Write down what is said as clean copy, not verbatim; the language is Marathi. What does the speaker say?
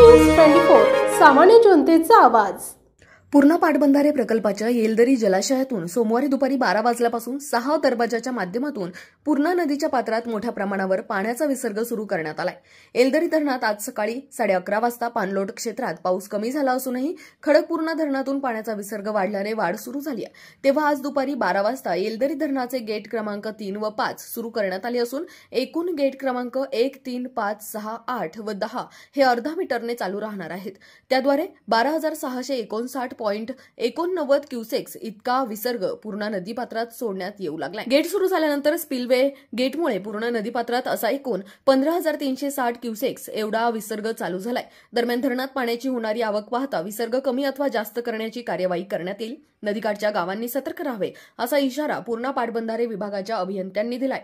न्यूज 24 सामान्य जनतेचा आवाज। पूर्णा पाटबंधारे प्रकल्पाच्या येलदरी जलाशयातून सोमवारी दुपारी 12 वाजल्यापासून 6 दरवाजाच्या माध्यमातून पूर्णा नदीच्या पात्रात मोठ्या प्रमाणावर पाण्याचा विसर्ग सुरू करण्यात आलाय। येलदरी धरणात आज सकाळी 11:30 वाजता पाणलोट क्षेत्रात पाऊस कमी झाला असूनही खडकपूर्णा धरणातून पाण्याचा विसर्ग वाढल्याने वाढ सुरू झाली आहे। तेव्हा आज दुपारी 12 वाजता येलदरी धरणाचे गेट क्रमांक 3 व 5 सुरू करण्यात आले असून एकूण गेट क्रमांक 1, 3, 5, 6, 8 व 10 हे अर्धा मीटरने चालू राहणार आहेत। त्याद्वारे 12,659.89 क्युसेक्स इतका विसर्ग पूर्णा नदीपात्रात सोडण्यात येऊ लागलाय। गेट सुरू झाल्यानंतर स्पिलवे गेटमुळे पूर्णा नदीपात्रात असा एकूण 15,360 क्युसेक्स एवढा विसर्ग चालू झालाय। दरम्यान धरणात पाण्याची होणारी आवक पाहता विसर्ग कमी अथवा जास्त करण्याची कार्यवाही करण्यात येईल। नदीकाठच्या गावांनी सतर्क राहावे असा इशारा पूर्णा पाटबंधारे विभागाच्या अभियंत्यांनी दिलाय।